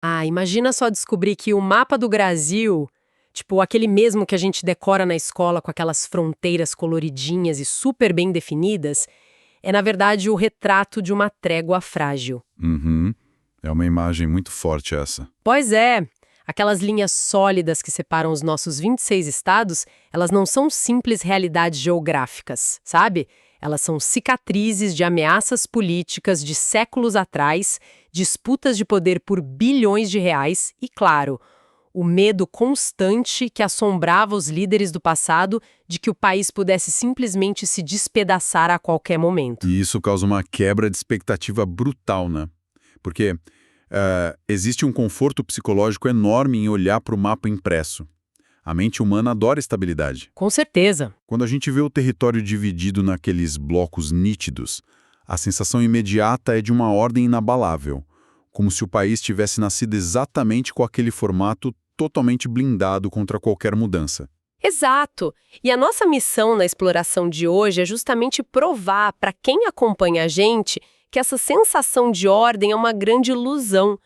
Ah, imagina só descobrir que o mapa do Brasil, tipo aquele mesmo que a gente decora na escola com aquelas fronteiras coloridinhas e super bem definidas, é na verdade o retrato de uma trégua frágil. Uhum. É uma imagem muito forte essa. Pois é, aquelas linhas sólidas que separam os nossos 26 estados, elas não são simples realidades geográficas, sabe? Elas são cicatrizes de ameaças políticas de séculos atrás, disputas de poder por bilhões de reais e, claro, o medo constante que assombrava os líderes do passado de que o país pudesse simplesmente se despedaçar a qualquer momento. E isso causa uma quebra de expectativa brutal, né? Porque existe um conforto psicológico enorme em olhar para o mapa impresso. A mente humana adora estabilidade. Com certeza. Quando a gente vê o território dividido naqueles blocos nítidos, a sensação imediata é de uma ordem inabalável, como se o país tivesse nascido exatamente com aquele formato totalmente blindado contra qualquer mudança. Exato! E a nossa missão na exploração de hoje é justamente provar para quem acompanha a gente que essa sensação de ordem é uma grande ilusão.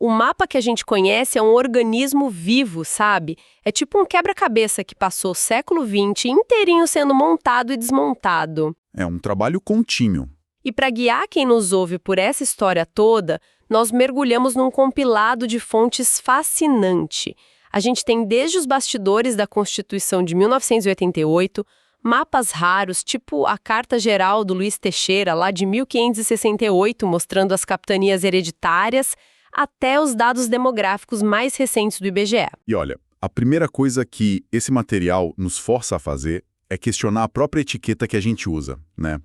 O mapa que a gente conhece é um organismo vivo, sabe? É tipo um quebra-cabeça que passou o século XX inteirinho sendo montado e desmontado. É um trabalho contínuo. E para guiar quem nos ouve por essa história toda, nós mergulhamos num compilado de fontes fascinante. A gente tem desde os bastidores da Constituição de 1988, mapas raros, tipo a Carta Geral do Luiz Teixeira, lá de 1568, mostrando as capitanias hereditárias, até os dados demográficos mais recentes do IBGE. E olha, a primeira coisa que esse material nos força a fazer é questionar a própria etiqueta que a gente usa, né?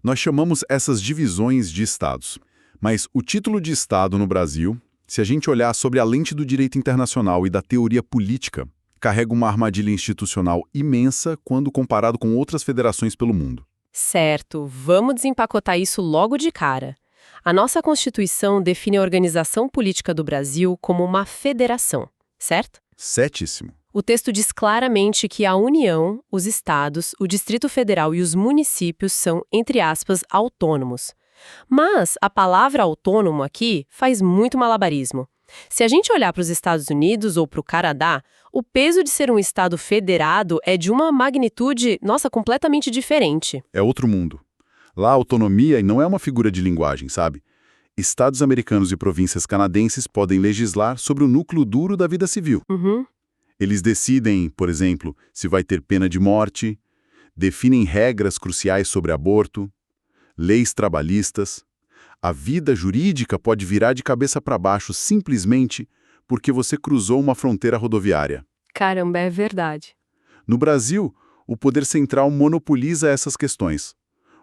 Nós chamamos essas divisões de estados. Mas o título de estado no Brasil, se a gente olhar sobre a lente do direito internacional e da teoria política, carrega uma armadilha institucional imensa quando comparado com outras federações pelo mundo. Certo, vamos desempacotar isso logo de cara. A nossa Constituição define a organização política do Brasil como uma federação, certo? Certíssimo. O texto diz claramente que a União, os estados, o Distrito Federal e os municípios são, entre aspas, autônomos. Mas a palavra autônomo aqui faz muito malabarismo. Se a gente olhar para os Estados Unidos ou para o Canadá, o peso de ser um estado federado é de uma magnitude, nossa, completamente diferente. É outro mundo. Lá a autonomia não é uma figura de linguagem, sabe? Estados americanos e províncias canadenses podem legislar sobre o núcleo duro da vida civil. Uhum. Eles decidem, por exemplo, se vai ter pena de morte, definem regras cruciais sobre aborto, leis trabalhistas. A vida jurídica pode virar de cabeça para baixo simplesmente porque você cruzou uma fronteira rodoviária. Caramba, é verdade. No Brasil, o poder central monopoliza essas questões.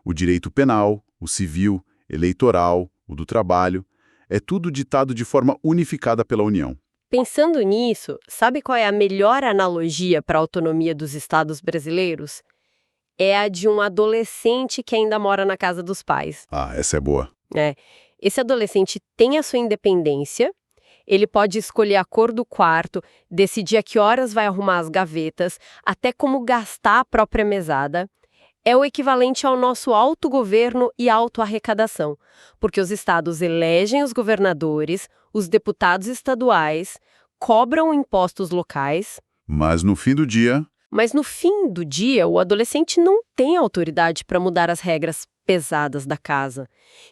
O direito penal, o civil, eleitoral, o do trabalho, é tudo ditado de forma unificada pela União. Pensando nisso, sabe qual é a melhor analogia para a autonomia dos estados brasileiros? É a de um adolescente que ainda mora na casa dos pais. Ah, essa é boa. Esse adolescente tem a sua independência, ele pode escolher a cor do quarto, decidir a que horas vai arrumar as gavetas, até como gastar a própria mesada. É o equivalente ao nosso autogoverno e autoarrecadação, porque os estados elegem os governadores, os deputados estaduais, cobram impostos locais. Mas no fim do dia, Mas no fim do dia, o adolescente não tem autoridade para mudar as regras pesadas da casa.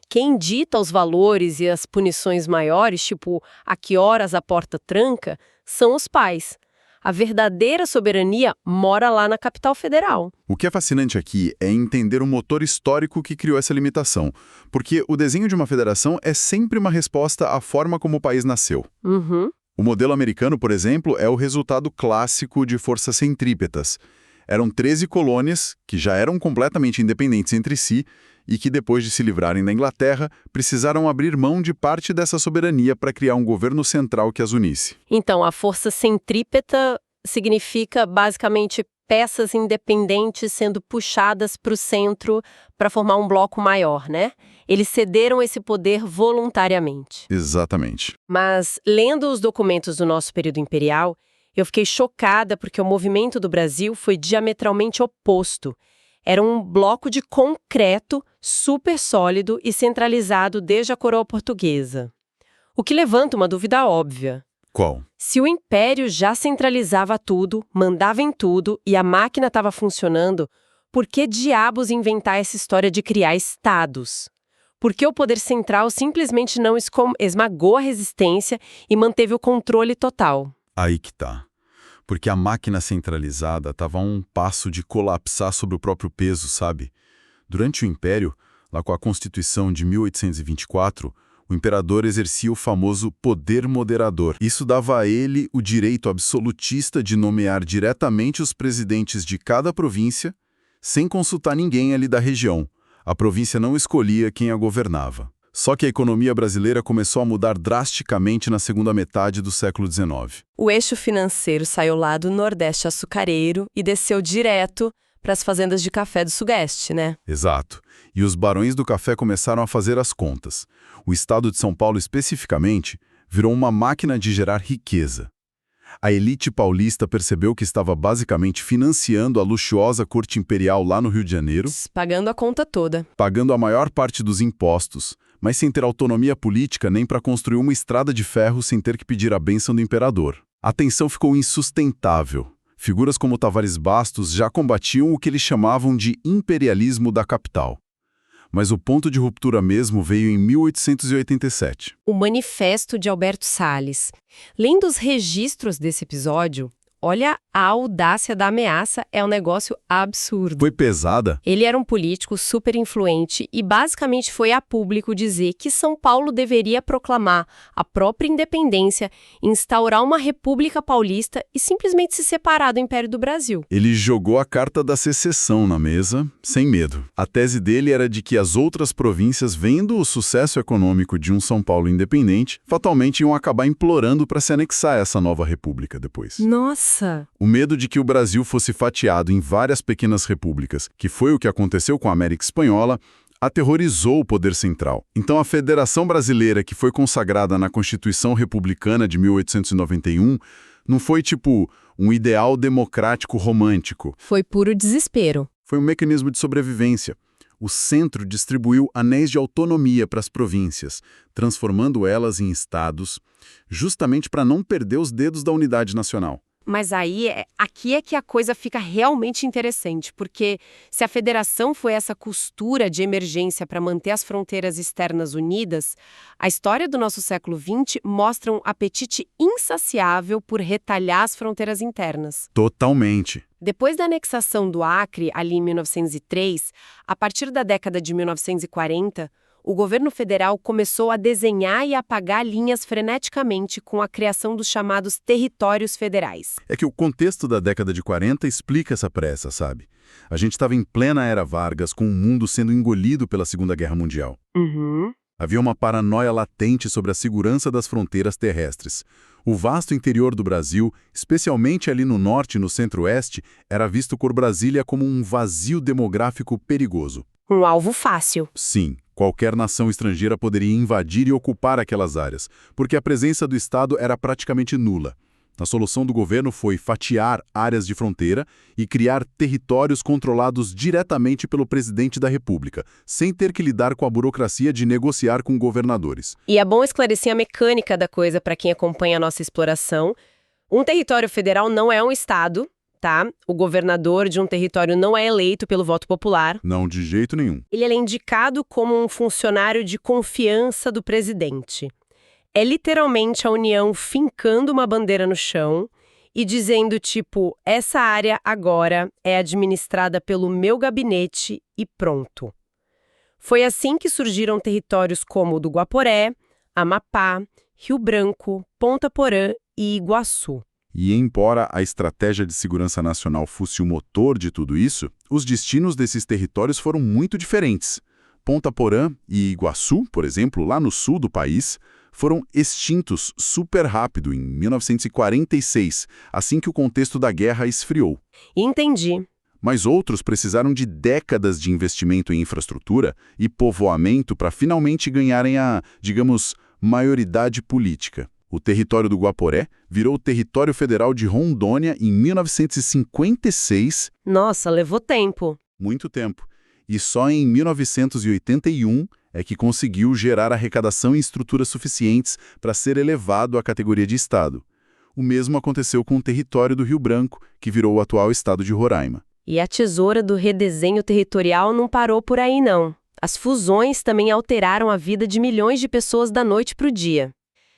Quem dita os valores e as punições maiores, tipo a que horas a porta tranca, são os pais. A verdadeira soberania mora lá na capital federal. o que é fascinante aqui é entender o motor histórico que criou essa limitação, porque o desenho de uma federação é sempre uma resposta à forma como o país nasceu. Uhum. O modelo americano, por exemplo, é o resultado clássico de forças centrípetas. Eram 13 colônias que já eram completamente independentes entre si e que, depois de se livrarem da Inglaterra, precisaram abrir mão de parte dessa soberania para criar um governo central que as unisse. Então, a força centrípeta significa, basicamente, peças independentes sendo puxadas para o centro para formar um bloco maior, né? Eles cederam esse poder voluntariamente. Exatamente. Mas, lendo os documentos do nosso período imperial, eu fiquei chocada porque o movimento do Brasil foi diametralmente oposto. Era um bloco de concreto super sólido e centralizado desde a coroa portuguesa. O que levanta uma dúvida óbvia. Qual? Se o império já centralizava tudo, mandava em tudo e a máquina estava funcionando, por que diabos inventar essa história de criar estados? Por que o poder central simplesmente não esmagou a resistência e manteve o controle total? Aí que tá. Porque a máquina centralizada estava a um passo de colapsar sobre o próprio peso, sabe? Durante o Império, lá com a Constituição de 1824, o imperador exercia o famoso poder moderador. Isso dava a ele o direito absolutista de nomear diretamente os presidentes de cada província, sem consultar ninguém ali da região. A província não escolhia quem a governava. Só que a economia brasileira começou a mudar drasticamente na segunda metade do século XIX. O eixo financeiro saiu lá do Nordeste açucareiro e desceu direto para as fazendas de café do Sudeste, né? Exato. E os barões do café começaram a fazer as contas. O estado de São Paulo, especificamente, virou uma máquina de gerar riqueza. A elite paulista percebeu que estava basicamente financiando a luxuosa corte imperial lá no Rio de Janeiro, Pagando a conta toda. pagando a maior parte dos impostos, mas sem ter autonomia política nem para construir uma estrada de ferro sem ter que pedir a bênção do imperador. A tensão ficou insustentável. Figuras como Tavares Bastos já combatiam o que eles chamavam de imperialismo da capital. Mas o ponto de ruptura mesmo veio em 1887. O Manifesto de Alberto Salles. Lendo os registros desse episódio, olha a audácia da ameaça, é um negócio absurdo. Foi pesada? Ele era um político super influente e basicamente foi a público dizer que São Paulo deveria proclamar a própria independência, instaurar uma república paulista e simplesmente se separar do Império do Brasil. Ele jogou a carta da secessão na mesa, sem medo. A tese dele era de que as outras províncias, vendo o sucesso econômico de um São Paulo independente, fatalmente iam acabar implorando para se anexar a essa nova república depois. Nossa! O medo de que o Brasil fosse fatiado em várias pequenas repúblicas, que foi o que aconteceu com a América Espanhola, aterrorizou o poder central. Então a Federação Brasileira, que foi consagrada na Constituição Republicana de 1891, não foi tipo um ideal democrático romântico. Foi puro desespero. Foi um mecanismo de sobrevivência. O centro distribuiu anéis de autonomia para as províncias, transformando elas em estados, justamente para não perder os dedos da unidade nacional. Mas aí, aqui é que a coisa fica realmente interessante, porque se a federação foi essa costura de emergência para manter as fronteiras externas unidas, a história do nosso século XX mostra um apetite insaciável por retalhar as fronteiras internas. Totalmente. Depois da anexação do Acre, ali em 1903, a partir da década de 1940, o governo federal começou a desenhar e apagar linhas freneticamente com a criação dos chamados territórios federais. É que o contexto da década de 40 explica essa pressa, sabe? A gente estava em plena era Vargas, com o mundo sendo engolido pela Segunda Guerra Mundial. Havia uma paranoia latente sobre a segurança das fronteiras terrestres. O vasto interior do Brasil, especialmente ali no norte e no centro-oeste, era visto por Brasília como um vazio demográfico perigoso. Um alvo fácil. Sim, qualquer nação estrangeira poderia invadir e ocupar aquelas áreas, porque a presença do Estado era praticamente nula. A solução do governo foi fatiar áreas de fronteira e criar territórios controlados diretamente pelo presidente da República, sem ter que lidar com a burocracia de negociar com governadores. E é bom esclarecer a mecânica da coisa para quem acompanha a nossa exploração. Um território federal não é um estado, tá? O governador de um território não é eleito pelo voto popular. Não, de jeito nenhum. Ele é indicado como um funcionário de confiança do presidente. É literalmente a União fincando uma bandeira no chão e dizendo, tipo, essa área agora é administrada pelo meu gabinete e pronto. Foi assim que surgiram territórios como o do Guaporé, Amapá, Rio Branco, Ponta Porã e Iguaçu. E embora a estratégia de segurança nacional fosse o motor de tudo isso, os destinos desses territórios foram muito diferentes. Ponta Porã e Iguaçu, por exemplo, lá no sul do país, foram extintos super rápido, em 1946, assim que o contexto da guerra esfriou. Entendi. Mas outros precisaram de décadas de investimento em infraestrutura e povoamento para finalmente ganharem a, digamos, maioridade política. O território do Guaporé virou o território federal de Rondônia em 1956. Nossa, levou tempo. Muito tempo. E só em 1981 é que conseguiu gerar arrecadação e estruturas suficientes para ser elevado à categoria de estado. O mesmo aconteceu com o território do Rio Branco, que virou o atual estado de Roraima. E a tesoura do redesenho territorial não parou por aí, não. As fusões também alteraram a vida de milhões de pessoas da noite para o dia.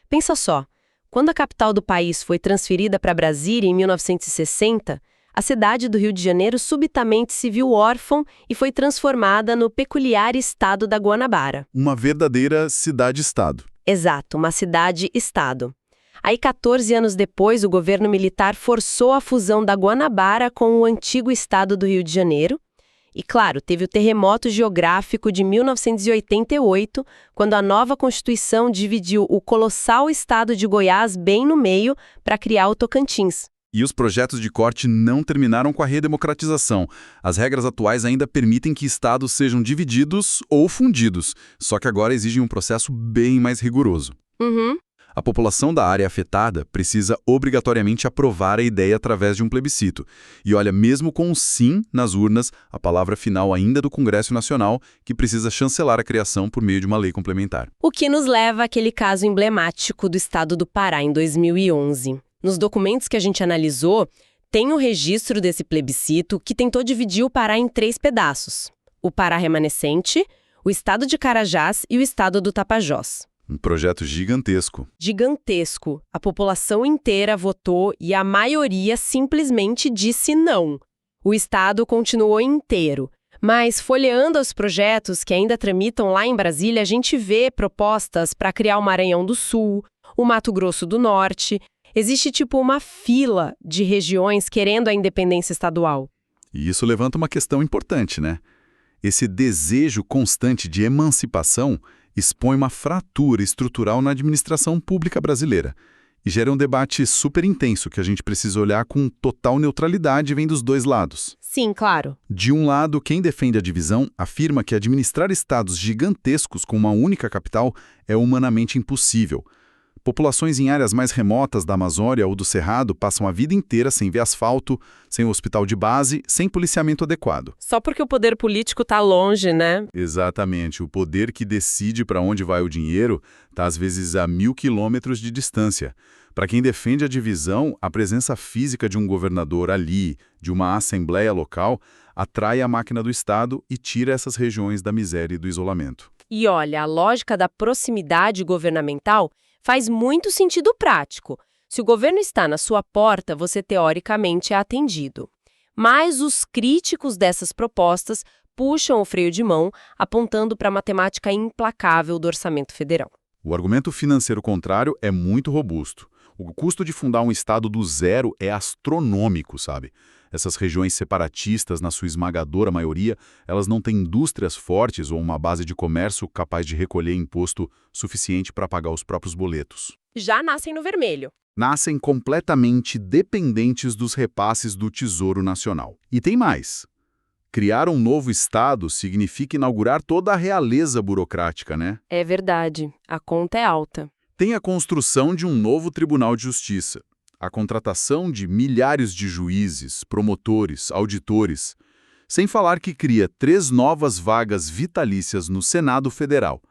Pensa só, quando a capital do país foi transferida para Brasília em 1960, a cidade do Rio de Janeiro subitamente se viu órfã e foi transformada no peculiar estado da Guanabara. Uma verdadeira cidade-estado. Exato, uma cidade-estado. Aí, 14 anos depois, o governo militar forçou a fusão da Guanabara com o antigo estado do Rio de Janeiro. E, claro, teve o terremoto geográfico de 1988, quando a nova Constituição dividiu o colossal estado de Goiás bem no meio para criar o Tocantins. E os projetos de corte não terminaram com a redemocratização. As regras atuais ainda permitem que estados sejam divididos ou fundidos, só que agora exigem um processo bem mais rigoroso. A população da área afetada precisa obrigatoriamente aprovar a ideia através de um plebiscito. E olha, mesmo com um sim nas urnas, a palavra final ainda é do Congresso Nacional, que precisa chancelar a criação por meio de uma lei complementar. O que nos leva àquele caso emblemático do estado do Pará em 2011. Nos documentos que a gente analisou, tem o registro desse plebiscito que tentou dividir o Pará em 3 pedaços. O Pará remanescente, o estado de Carajás e o estado do Tapajós. Um projeto gigantesco. Gigantesco. A população inteira votou e a maioria simplesmente disse não. O estado continuou inteiro. Mas, folheando os projetos que ainda tramitam lá em Brasília, a gente vê propostas para criar o Maranhão do Sul, o Mato Grosso do Norte. Existe tipo uma fila de regiões querendo a independência estadual. E isso levanta uma questão importante, né? Esse desejo constante de emancipação expõe uma fratura estrutural na administração pública brasileira e gera um debate super intenso que a gente precisa olhar com total neutralidade e vem dos dois lados. Sim, claro. De um lado, quem defende a divisão afirma que administrar estados gigantescos com uma única capital é humanamente impossível. Populações em áreas mais remotas da Amazônia ou do Cerrado passam a vida inteira sem ver asfalto, sem hospital de base, sem policiamento adequado. Só porque o poder político está longe, né? Exatamente. O poder que decide para onde vai o dinheiro está, às vezes, a 1.000 quilômetros de distância. Para quem defende a divisão, a presença física de um governador ali, de uma assembleia local, atrai a máquina do Estado e tira essas regiões da miséria e do isolamento. E olha, a lógica da proximidade governamental faz muito sentido prático. Se o governo está na sua porta, você teoricamente é atendido. Mas os críticos dessas propostas puxam o freio de mão, apontando para a matemática implacável do orçamento federal. O argumento financeiro contrário é muito robusto. O custo de fundar um estado do zero é astronômico, sabe? Essas regiões separatistas, na sua esmagadora maioria, elas não têm indústrias fortes ou uma base de comércio capaz de recolher imposto suficiente para pagar os próprios boletos. Já nascem no vermelho. Nascem completamente dependentes dos repasses do Tesouro Nacional. E tem mais. Criar um novo estado significa inaugurar toda a realeza burocrática, né? É verdade. A conta é alta. Tem a construção de um novo Tribunal de Justiça, a contratação de milhares de juízes, promotores, auditores, sem falar que cria 3 novas vagas vitalícias no Senado Federal.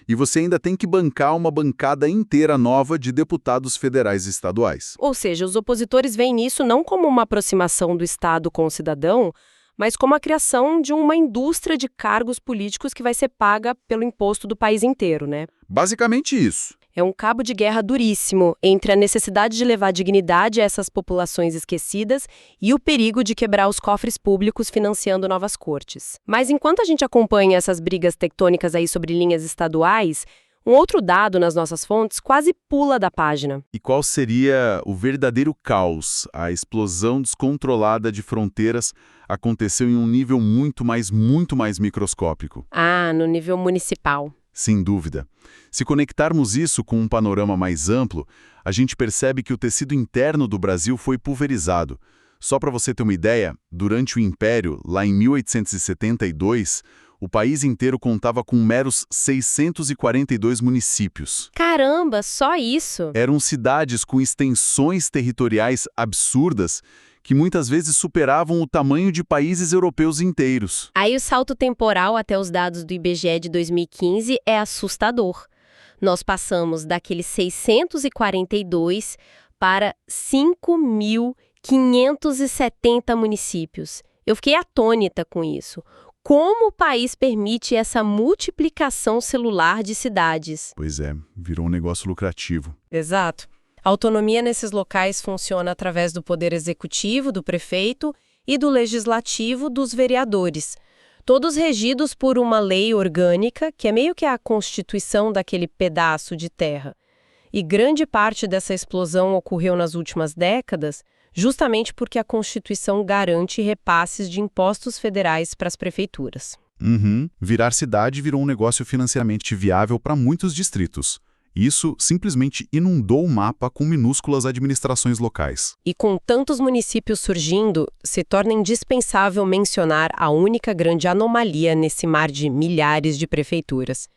E você ainda tem que bancar uma bancada inteira nova de deputados federais e estaduais. Ou seja, os opositores veem isso não como uma aproximação do Estado com o cidadão, mas como a criação de uma indústria de cargos políticos que vai ser paga pelo imposto do país inteiro, né? Basicamente isso. É um cabo de guerra duríssimo entre a necessidade de levar dignidade a essas populações esquecidas e o perigo de quebrar os cofres públicos financiando novas cortes. Mas enquanto a gente acompanha essas brigas tectônicas aí sobre linhas estaduais, um outro dado nas nossas fontes quase pula da página. E qual seria o verdadeiro caos? A explosão descontrolada de fronteiras aconteceu em um nível muito mais microscópico. Ah, no nível municipal. Sem dúvida. Se conectarmos isso com um panorama mais amplo, a gente percebe que o tecido interno do Brasil foi pulverizado. Só para você ter uma ideia, durante o Império, lá em 1872, o país inteiro contava com meros 642 municípios. Caramba, só isso? Eram cidades com extensões territoriais absurdas que muitas vezes superavam o tamanho de países europeus inteiros. Aí o salto temporal até os dados do IBGE de 2015 é assustador. Nós passamos daqueles 642 para 5.570 municípios. Eu fiquei atônita com isso. Como o país permite essa multiplicação celular de cidades? Pois é, virou um negócio lucrativo. Exato. A autonomia nesses locais funciona através do poder executivo, do prefeito, e do legislativo, dos vereadores. Todos regidos por uma lei orgânica, que é meio que a constituição daquele pedaço de terra. E grande parte dessa explosão ocorreu nas últimas décadas, justamente porque a Constituição garante repasses de impostos federais para as prefeituras. Virar cidade virou um negócio financeiramente viável para muitos distritos. Isso simplesmente inundou o mapa com minúsculas administrações locais. E com tantos municípios surgindo, se torna indispensável mencionar a única grande anomalia nesse mar de milhares de prefeituras,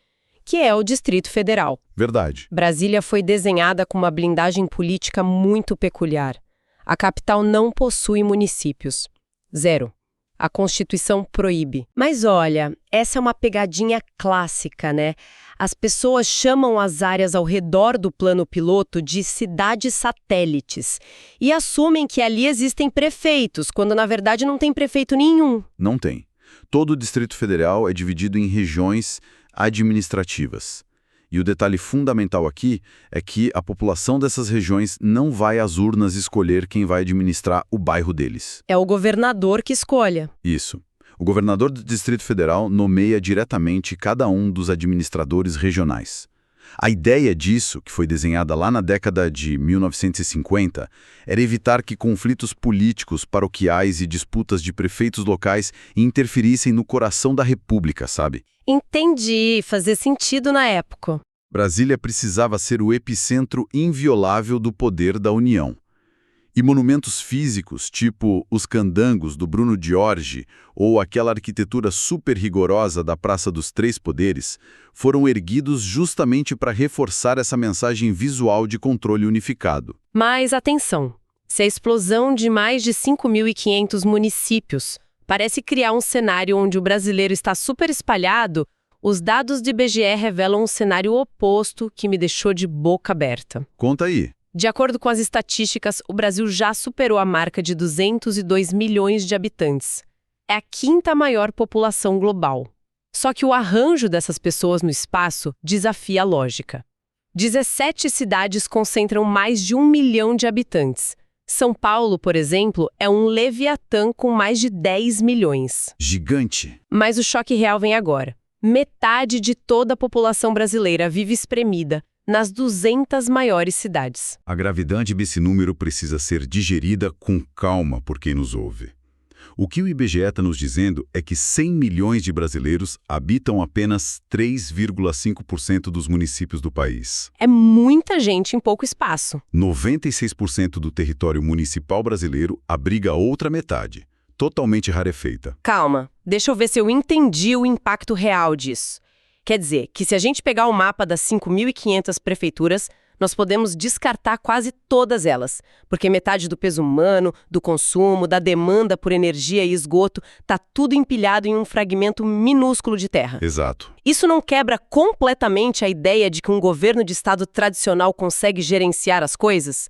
que é o Distrito Federal. Verdade. Brasília foi desenhada com uma blindagem política muito peculiar. A capital não possui municípios. 0. A Constituição proíbe. Mas olha, essa é uma pegadinha clássica, né? As pessoas chamam as áreas ao redor do plano piloto de cidades satélites e assumem que ali existem prefeitos, quando na verdade não tem prefeito nenhum. Não tem. Todo o Distrito Federal é dividido em regiões administrativas. E o detalhe fundamental aqui é que a população dessas regiões não vai às urnas escolher quem vai administrar o bairro deles. É o governador que escolhe. Isso. O governador do Distrito Federal nomeia diretamente cada um dos administradores regionais. A ideia disso, que foi desenhada lá na década de 1950, era evitar que conflitos políticos, paroquiais e disputas de prefeitos locais interferissem no coração da República, sabe? Entendi, fazia sentido na época. Brasília precisava ser o epicentro inviolável do poder da União. E monumentos físicos, tipo os candangos do Bruno Giorgi ou aquela arquitetura super rigorosa da Praça dos Três Poderes, foram erguidos justamente para reforçar essa mensagem visual de controle unificado. Mas atenção, se a explosão de mais de 5.500 municípios parece criar um cenário onde o brasileiro está super espalhado, os dados do IBGE revelam um cenário oposto que me deixou de boca aberta. Conta aí. De acordo com as estatísticas, o Brasil já superou a marca de 202 milhões de habitantes. É a quinta maior população global. Só que o arranjo dessas pessoas no espaço desafia a lógica. 17 cidades concentram mais de 1 milhão de habitantes. São Paulo, por exemplo, é um Leviatã com mais de 10 milhões. Gigante. Mas o choque real vem agora. Metade de toda a população brasileira vive espremida nas 200 maiores cidades. A gravidade desse número precisa ser digerida com calma por quem nos ouve. O que o IBGE está nos dizendo é que 100 milhões de brasileiros habitam apenas 3,5% dos municípios do país. É muita gente em pouco espaço. 96% do território municipal brasileiro abriga a outra metade, totalmente rarefeita. Calma, deixa eu ver se eu entendi o impacto real disso. Quer dizer, que se a gente pegar o mapa das 5.500 prefeituras, nós podemos descartar quase todas elas, porque metade do peso humano, do consumo, da demanda por energia e esgoto, está tudo empilhado em um fragmento minúsculo de terra. Exato. Isso não quebra completamente a ideia de que um governo de estado tradicional consegue gerenciar as coisas?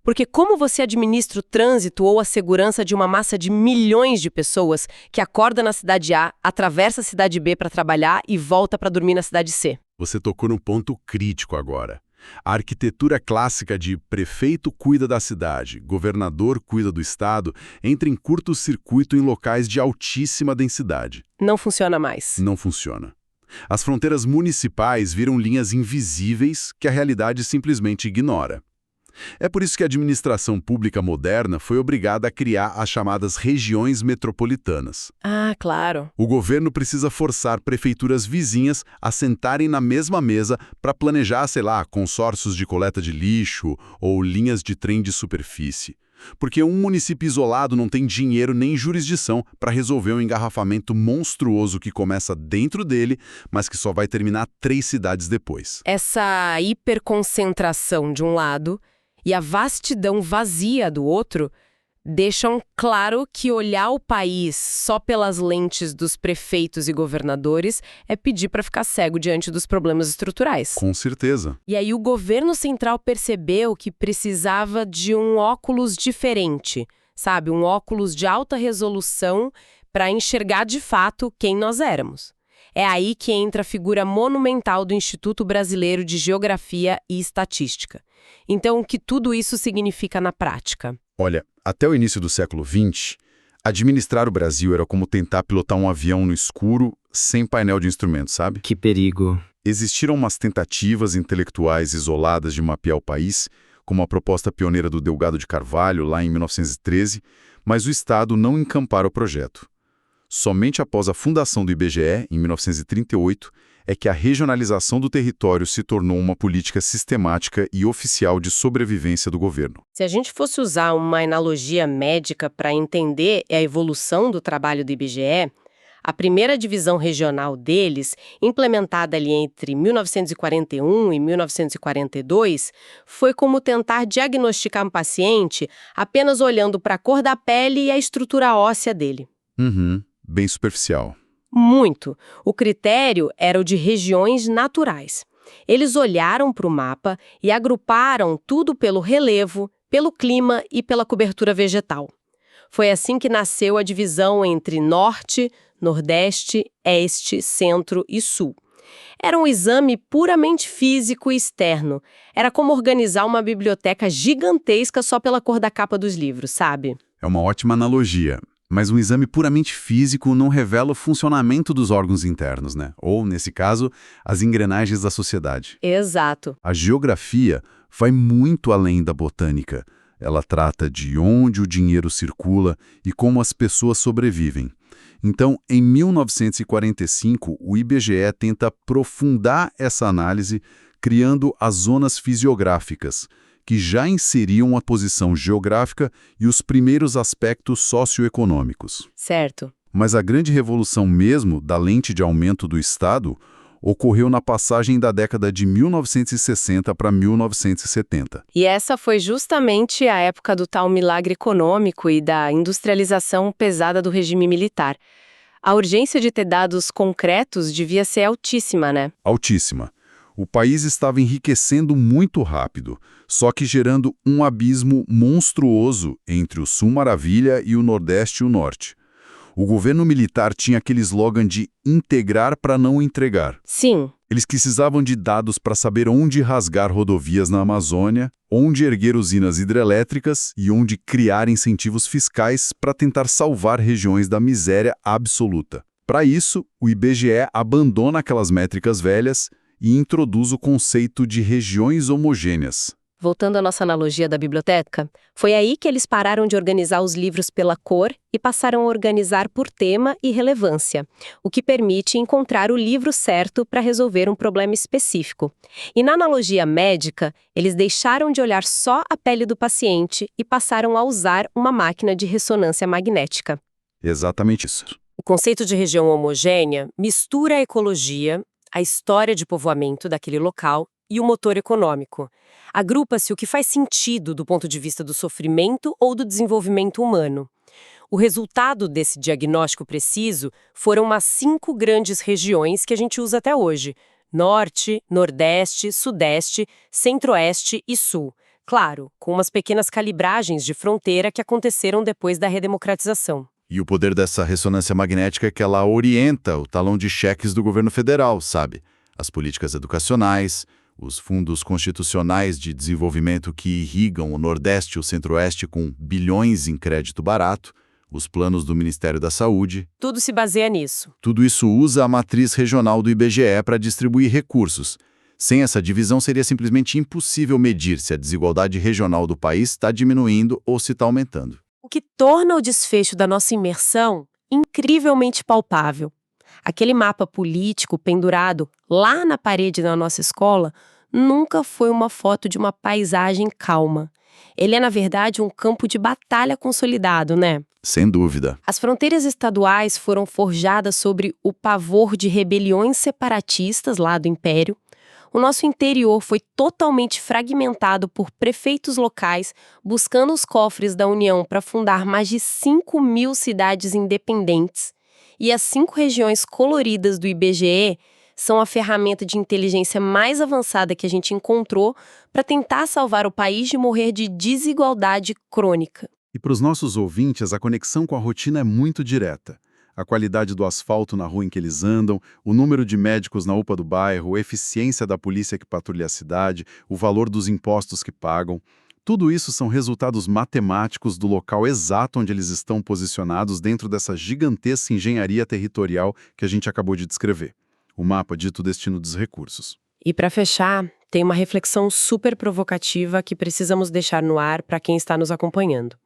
Porque como você administra o trânsito ou a segurança de uma massa de milhões de pessoas que acorda na cidade A, atravessa a cidade B para trabalhar e volta para dormir na cidade C? Você tocou no ponto crítico agora. A arquitetura clássica de prefeito cuida da cidade, governador cuida do estado, entra em curto-circuito em locais de altíssima densidade. Não funciona mais. Não funciona. As fronteiras municipais viram linhas invisíveis que a realidade simplesmente ignora. É por isso que a administração pública moderna foi obrigada a criar as chamadas regiões metropolitanas. Ah, claro. O governo precisa forçar prefeituras vizinhas a sentarem na mesma mesa para planejar, sei lá, consórcios de coleta de lixo ou linhas de trem de superfície. Porque um município isolado não tem dinheiro nem jurisdição para resolver um engarrafamento monstruoso que começa dentro dele, mas que só vai terminar 3 cidades depois. Essa hiperconcentração de um lado e a vastidão vazia do outro deixam claro que olhar o país só pelas lentes dos prefeitos e governadores é pedir para ficar cego diante dos problemas estruturais. Com certeza. E aí o governo central percebeu que precisava de um óculos diferente, sabe? Um óculos de alta resolução para enxergar de fato quem nós éramos. É aí que entra a figura monumental do Instituto Brasileiro de Geografia e Estatística. Então, o que tudo isso significa na prática? Olha, até o início do século XX, administrar o Brasil era como tentar pilotar um avião no escuro, sem painel de instrumentos, sabe? Que perigo. Existiram umas tentativas intelectuais isoladas de mapear o país, como a proposta pioneira do Delgado de Carvalho, lá em 1913, mas o Estado não encampara o projeto. Somente após a fundação do IBGE, em 1938, é que a regionalização do território se tornou uma política sistemática e oficial de sobrevivência do governo. Se a gente fosse usar uma analogia médica para entender a evolução do trabalho do IBGE, a primeira divisão regional deles, implementada ali entre 1941 e 1942, foi como tentar diagnosticar um paciente apenas olhando para a cor da pele e a estrutura óssea dele. Bem superficial. Muito. O critério era o de regiões naturais. Eles olharam para o mapa e agruparam tudo pelo relevo, pelo clima e pela cobertura vegetal. Foi assim que nasceu a divisão entre Norte, Nordeste, Este, Centro e Sul. Era um exame puramente físico e externo. Era como organizar uma biblioteca gigantesca só pela cor da capa dos livros, sabe? É uma ótima analogia. Mas um exame puramente físico não revela o funcionamento dos órgãos internos, né? Ou, nesse caso, as engrenagens da sociedade. Exato. A geografia vai muito além da botânica. Ela trata de onde o dinheiro circula e como as pessoas sobrevivem. Então, em 1945, o IBGE tenta aprofundar essa análise, criando as zonas fisiográficas, que já inseriam a posição geográfica e os primeiros aspectos socioeconômicos. Certo. Mas a grande revolução mesmo da lente de aumento do Estado ocorreu na passagem da década de 1960 para 1970. E essa foi justamente a época do tal milagre econômico e da industrialização pesada do regime militar. A urgência de ter dados concretos devia ser altíssima, né? Altíssima. O país estava enriquecendo muito rápido, só que gerando um abismo monstruoso entre o Sul Maravilha e o Nordeste e o Norte. O governo militar tinha aquele slogan de integrar para não entregar. Sim. Eles precisavam de dados para saber onde rasgar rodovias na Amazônia, onde erguer usinas hidrelétricas e onde criar incentivos fiscais para tentar salvar regiões da miséria absoluta. Para isso, o IBGE abandona aquelas métricas velhas e introduz o conceito de regiões homogêneas. Voltando à nossa analogia da biblioteca, foi aí que eles pararam de organizar os livros pela cor e passaram a organizar por tema e relevância, o que permite encontrar o livro certo para resolver um problema específico. E na analogia médica, eles deixaram de olhar só a pele do paciente e passaram a usar uma máquina de ressonância magnética. Exatamente isso. O conceito de região homogênea mistura a ecologia, a história de povoamento daquele local e o motor econômico. Agrupa-se o que faz sentido do ponto de vista do sofrimento ou do desenvolvimento humano. O resultado desse diagnóstico preciso foram umas 5 grandes regiões que a gente usa até hoje: Norte, Nordeste, Sudeste, Centro-Oeste e Sul. Claro, com umas pequenas calibragens de fronteira que aconteceram depois da redemocratização. E o poder dessa ressonância magnética é que ela orienta o talão de cheques do governo federal, sabe? As políticas educacionais, os fundos constitucionais de desenvolvimento que irrigam o Nordeste e o Centro-Oeste com bilhões em crédito barato, os planos do Ministério da Saúde. Tudo se baseia nisso. Tudo isso usa a matriz regional do IBGE para distribuir recursos. Sem essa divisão, seria simplesmente impossível medir se a desigualdade regional do país está diminuindo ou se está aumentando. O que torna o desfecho da nossa imersão incrivelmente palpável. Aquele mapa político pendurado lá na parede da nossa escola nunca foi uma foto de uma paisagem calma. Ele é, na verdade, um campo de batalha consolidado, né? Sem dúvida. As fronteiras estaduais foram forjadas sobre o pavor de rebeliões separatistas lá do Império. O nosso interior foi totalmente fragmentado por prefeitos locais buscando os cofres da União para fundar mais de 5.000 cidades independentes. E as 5 regiões coloridas do IBGE são a ferramenta de inteligência mais avançada que a gente encontrou para tentar salvar o país de morrer de desigualdade crônica. E para os nossos ouvintes, a conexão com a rotina é muito direta. A qualidade do asfalto na rua em que eles andam, o número de médicos na UPA do bairro, a eficiência da polícia que patrulha a cidade, o valor dos impostos que pagam. Tudo isso são resultados matemáticos do local exato onde eles estão posicionados dentro dessa gigantesca engenharia territorial que a gente acabou de descrever. O mapa dito destino dos recursos. E para fechar, tem uma reflexão super provocativa que precisamos deixar no ar para quem está nos acompanhando.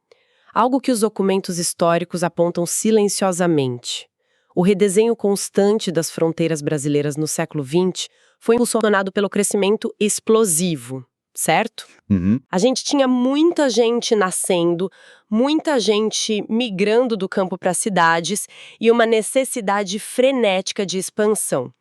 Algo que os documentos históricos apontam silenciosamente. O redesenho constante das fronteiras brasileiras no século XX foi impulsionado pelo crescimento explosivo, certo? Uhum. A gente tinha muita gente nascendo, muita gente migrando do campo para as cidades e uma necessidade frenética de expansão.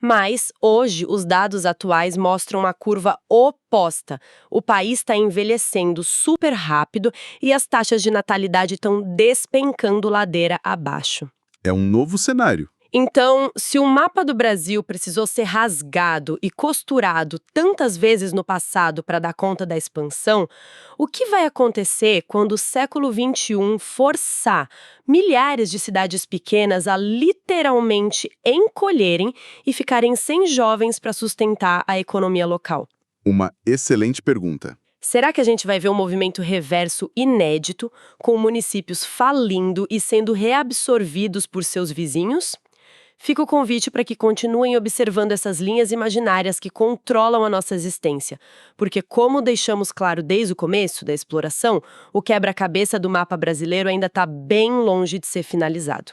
Mas, hoje, os dados atuais mostram uma curva oposta. O país está envelhecendo super rápido e as taxas de natalidade estão despencando ladeira abaixo. É um novo cenário. Então, se o mapa do Brasil precisou ser rasgado e costurado tantas vezes no passado para dar conta da expansão, o que vai acontecer quando o século XXI forçar milhares de cidades pequenas a literalmente encolherem e ficarem sem jovens para sustentar a economia local? Uma excelente pergunta. Será que a gente vai ver um movimento reverso inédito, com municípios falindo e sendo reabsorvidos por seus vizinhos? Fica o convite para que continuem observando essas linhas imaginárias que controlam a nossa existência, porque, como deixamos claro desde o começo da exploração, o quebra-cabeça do mapa brasileiro ainda está bem longe de ser finalizado.